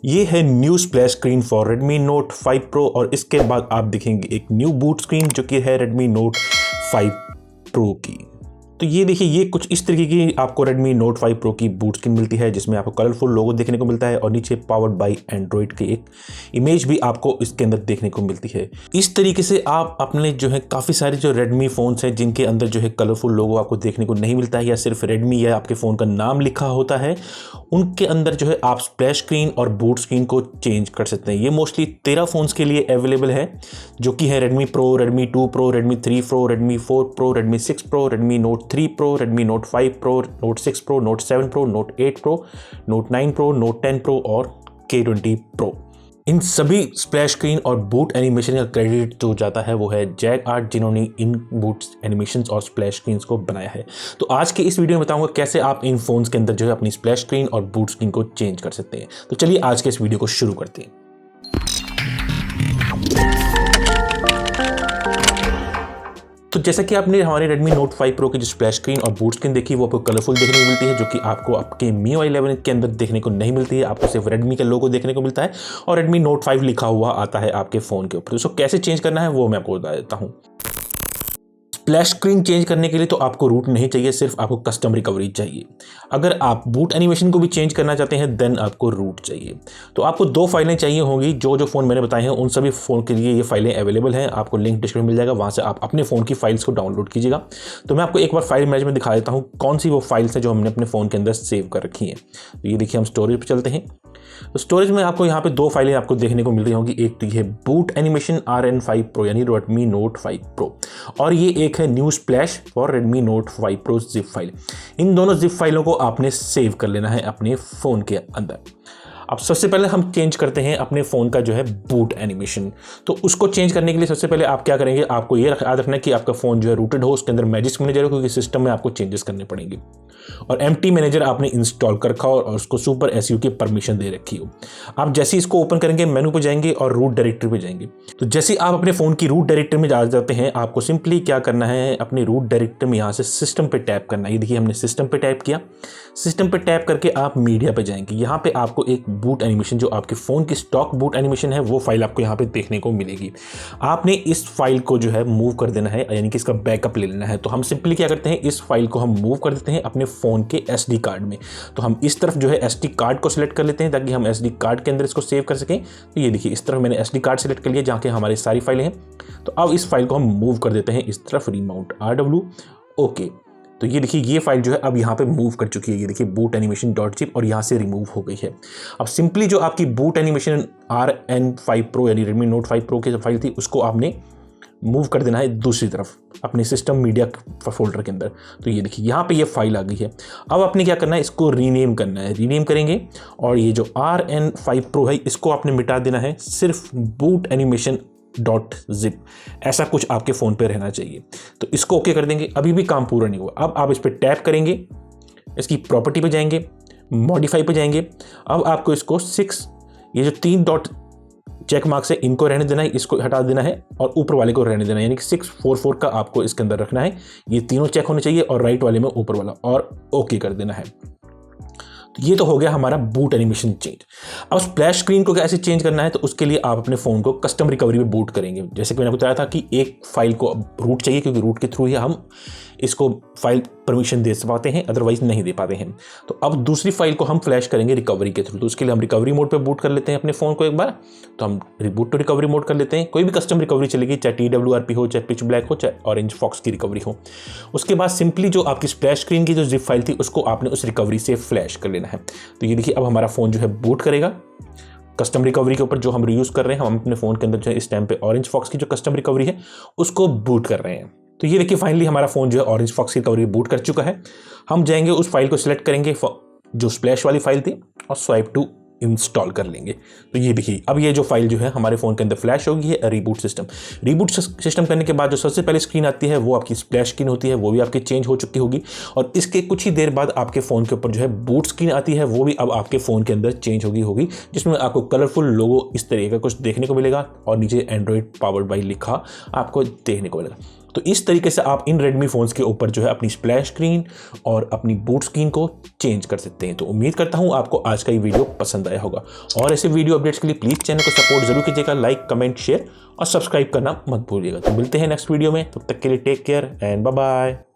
ये है new splash screen for Redmi Note 5 Pro और इसके बाद आप देखेंगे एक न्यू बूट स्क्रीन जो कि है Redmi Note 5 Pro की। तो ये देखिए, ये कुछ इस तरीके की आपको Redmi Note 5 Pro की बूट स्क्रीन मिलती है जिसमें आपको कलरफुल लोगो देखने को मिलता है और नीचे पावर्ड बाय एंड्रॉइड की एक इमेज भी आपको इसके अंदर देखने को मिलती है। इस तरीके से आप अपने जो है काफ़ी सारे जो Redmi फ़ोन्स हैं जिनके अंदर जो है कलरफुल लोगो आपको देखने को नहीं मिलता है या सिर्फ Redmi या आपके फ़ोन का नाम लिखा होता है, उनके अंदर जो है आप स्प्लैश स्क्रीन और बूट स्क्रीन को चेंज कर सकते हैं। ये मोस्टली 13 फ़ोन्स के लिए अवेलेबल है जो कि है Redmi Pro, Redmi 2 Pro, Redmi 3 Pro, Redmi 4 Pro, Redmi 6 Pro, Redmi Note 3 Pro, Redmi Note 5 Pro, Note 6 Pro, Note 7 Pro, Note 8 Pro, Note 9 Pro, Note 10 Pro और K20 Pro। इन सभी splash screen और boot animation का credit जो जाता है वो है JAC Art, जिन्होंने इन बूट एनिमेशंस और स्प्लैश स्क्रीन्स को बनाया है। तो आज के इस वीडियो में बताऊंगा कैसे आप इन फोन्स के अंदर जो है अपनी स्प्लैश स्क्रीन और बूट स्क्रीन को चेंज कर सकते हैं। तो चलिए आज के इस वीडियो को शुरू करते हैं। तो जैसा कि आपने हमारे Redmi Note 5 Pro की जो स्प्लैश स्क्रीन और बूट स्क्रीन देखी वो आपको कलरफुल देखने को मिलती है, जो कि आपको आपके MIUI 11 के अंदर देखने को नहीं मिलती है। आपको सिर्फ Redmi का लोगो देखने को मिलता है और Redmi Note 5 लिखा हुआ आता है आपके फ़ोन के ऊपर। तो उसको कैसे चेंज करना है वो मैं आपको बता देता हूँ। स्प्लैश स्क्रीन चेंज करने के लिए तो आपको रूट नहीं चाहिए, सिर्फ आपको कस्टम रिकवरी चाहिए। अगर आप बूट एनिमेशन को भी चेंज करना चाहते हैं देन आपको रूट चाहिए। तो आपको 2 फाइलें चाहिए होंगी। जो फ़ोन मैंने बताए हैं उन सभी फ़ोन के लिए ये फाइलें अवेलेबल हैं। आपको लिंक डिस्क्रिप्शन में मिल जाएगा, वहाँ से आप अपने फ़ोन की फाइल्स को डाउनलोड कीजिएगा। तो मैं आपको एक बार फाइल मैनेजमेंट दिखा देता हूँ कौन सी वो फाइल्स हैं जो हमने अपने फ़ोन के अंदर सेव कर रखी हैं। तो ये देखिए, हम स्टोरेज पर चलते हैं। तो स्टोरेज में आपको यहाँ पे 2 फाइलें आपको देखने को मिल रही होंगी। एक तो ये बूट एनिमेशन RN5 Pro यानी Redmi Note 5 Pro और ये एक है new splash for Redmi Note 5 Pro zip file. इन दोनों जिप फाइलों को आपने सेव कर लेना है अपने फ़ोन के अंदर। अब सबसे पहले हम चेंज करते हैं अपने फ़ोन का जो है बूट एनिमेशन। तो उसको चेंज करने के लिए सबसे पहले आप क्या करेंगे, आपको ये याद रखना है कि आपका फ़ोन जो है रूटेड हो, उसके अंदर मैजिक मैनेजर हो, क्योंकि सिस्टम में आपको चेंजेस करने पड़ेंगे। और एम्प्टी मैनेजर आपने इंस्टॉल कर रखा हो और उसको सुपर SU की परमिशन दे रखी हो। आप जैसे ही इसको ओपन करेंगे मेनू पे जाएंगे और रूट डायरेक्टरी पे जाएंगे। तो जैसे आप अपने फ़ोन की रूट डायरेक्टरी में जा जाते हैं, आपको सिंपली क्या करना है, अपने रूट डायरेक्टरी में यहाँ से सिस्टम पे टैप करना है। ये देखिए, हमने सिस्टम पे टैप किया। सिस्टम पे टैप करके आप मीडिया पे जाएंगे। यहाँ पे आपको एक बूट एनिमेशन, जो आपके फ़ोन की स्टॉक बूट एनिमेशन है, वो फाइल आपको यहाँ पे देखने को मिलेगी। आपने इस फाइल को जो है मूव कर देना है, यानी कि इसका बैकअप ले लेना है। तो हम सिंपली क्या करते हैं, इस फाइल को हम मूव कर देते हैं अपने फ़ोन के SD कार्ड में। तो हम इस तरफ जो है SD कार्ड को सिलेक्ट कर लेते हैं ताकि हम SD कार्ड के अंदर इसको सेव कर सकें। तो ये देखिए, इस तरफ मैंने SD कार्ड सिलेक्ट कर लिया जहाँ के हमारी सारी फाइलें हैं। तो अब इस फाइल को हम मूव कर देते हैं इस तरफ, रिमाउंट RW ओके। तो ये देखिए, ये फाइल जो है अब यहाँ पे मूव कर चुकी है। ये देखिए बूट एनिमेशन .zip और यहाँ से रिमूव हो गई है। अब सिंपली जो आपकी बूट एनिमेशन RN5 Pro यानी Redmi Note 5 Pro की जो फाइल थी उसको आपने मूव कर देना है दूसरी तरफ अपने सिस्टम मीडिया फोल्डर के अंदर। तो ये देखिए, यहाँ पे ये फाइल आ गई है। अब आपने क्या करना है, इसको रीनेम करना है। रीनेम करेंगे और ये जो RN5 Pro है इसको आपने मिटा देना है, सिर्फ बूट एनिमेशन .zip ऐसा कुछ आपके फ़ोन पे रहना चाहिए। तो इसको ओके कर देंगे। अभी भी काम पूरा नहीं हुआ। अब आप इस पर टैप करेंगे, इसकी प्रॉपर्टी पे जाएंगे, मॉडिफाई पे जाएंगे। अब आपको इसको 6 ये जो 3 डॉट चेक मार्क्स है इनको रहने देना है, इसको हटा देना है और ऊपर वाले को रहने देना है, यानी कि 644 का आपको इसके अंदर रखना है। ये तीनों चेक होने चाहिए और राइट वाले में ऊपर वाला, और ओके कर देना है। तो ये तो हो गया हमारा बूट एनिमेशन चेंज। अब स्प्लैश स्क्रीन को कैसे चेंज करना है, तो उसके लिए आप अपने फ़ोन को कस्टम रिकवरी में बूट करेंगे। जैसे कि मैंने बताया था कि एक फाइल को रूट चाहिए, क्योंकि रूट के थ्रू ही हम इसको फाइल परमिशन दे पाते हैं, अदरवाइज नहीं दे पाते हैं। तो अब दूसरी फाइल को हम फ्लैश करेंगे रिकवरी के थ्रू। तो उसके लिए हम रिकवरी मोड पे बूट कर लेते हैं अपने फ़ोन को एक बार। तो हम रिबूट टू रिकवरी मोड कर लेते हैं। कोई भी कस्टम रिकवरी चलेगी, चाहे TWRP हो, चाहे पिच ब्लैक हो, चाहे ऑरेंज फॉक्स की रिकवरी हो। उसके बाद सिंपली जो आपकी स्प्लैश स्क्रीन की जो जिप फाइल थी उसको आपने उस रिकवरी से फ्लैश कर लेना है। तो ये देखिए, अब हमारा फ़ोन जो है बूट करेगा कस्टम रिकवरी के ऊपर जो हम रीयूज़ कर रहे हैं। हम अपने फ़ोन के अंदर जो है इस टाइम पे ऑरेंज फॉक्स की जो कस्टम रिकवरी है उसको बूट कर रहे हैं। तो ये देखिए, फाइनली हमारा फ़ोन जो है ऑरेंज फॉक्स की रिकवरी बूट कर चुका है। हम जाएंगे उस फाइल को सिलेक्ट करेंगे जो स्प्लैश वाली फाइल थी और स्वाइप टू इंस्टॉल कर लेंगे। तो ये देखिए, अब ये जो फाइल जो है हमारे फ़ोन के अंदर फ्लैश होगी है रीबूट सिस्टम। रीबूट सिस्टम करने के बाद जो सबसे पहले स्क्रीन आती है वो आपकी स्प्लैश स्क्रीन होती है, वो भी आपकी चेंज हो चुकी होगी। और इसके कुछ ही देर बाद आपके फ़ोन के ऊपर जो है बूट स्क्रीन आती है, वो भी अब आपके फ़ोन के अंदर चेंज होगी, जिसमें आपको कलरफुल लोगो इस तरीके का कुछ देखने को मिलेगा और नीचे एंड्रॉइड पावर्ड बाय लिखा आपको देखने को मिलेगा। तो इस तरीके से आप इन रेडमी फ़ोन्स के ऊपर जो है अपनी स्प्लैश स्क्रीन और अपनी बूट स्क्रीन को चेंज कर सकते हैं। तो उम्मीद करता हूँ आपको आज का ये वीडियो पसंद आया होगा, और ऐसे वीडियो अपडेट्स के लिए प्लीज़ चैनल को सपोर्ट जरूर कीजिएगा, लाइक कमेंट शेयर और सब्सक्राइब करना मत भूलिएगा। तो मिलते हैं नेक्स्ट वीडियो में, तब तक के लिए take care and bye bye.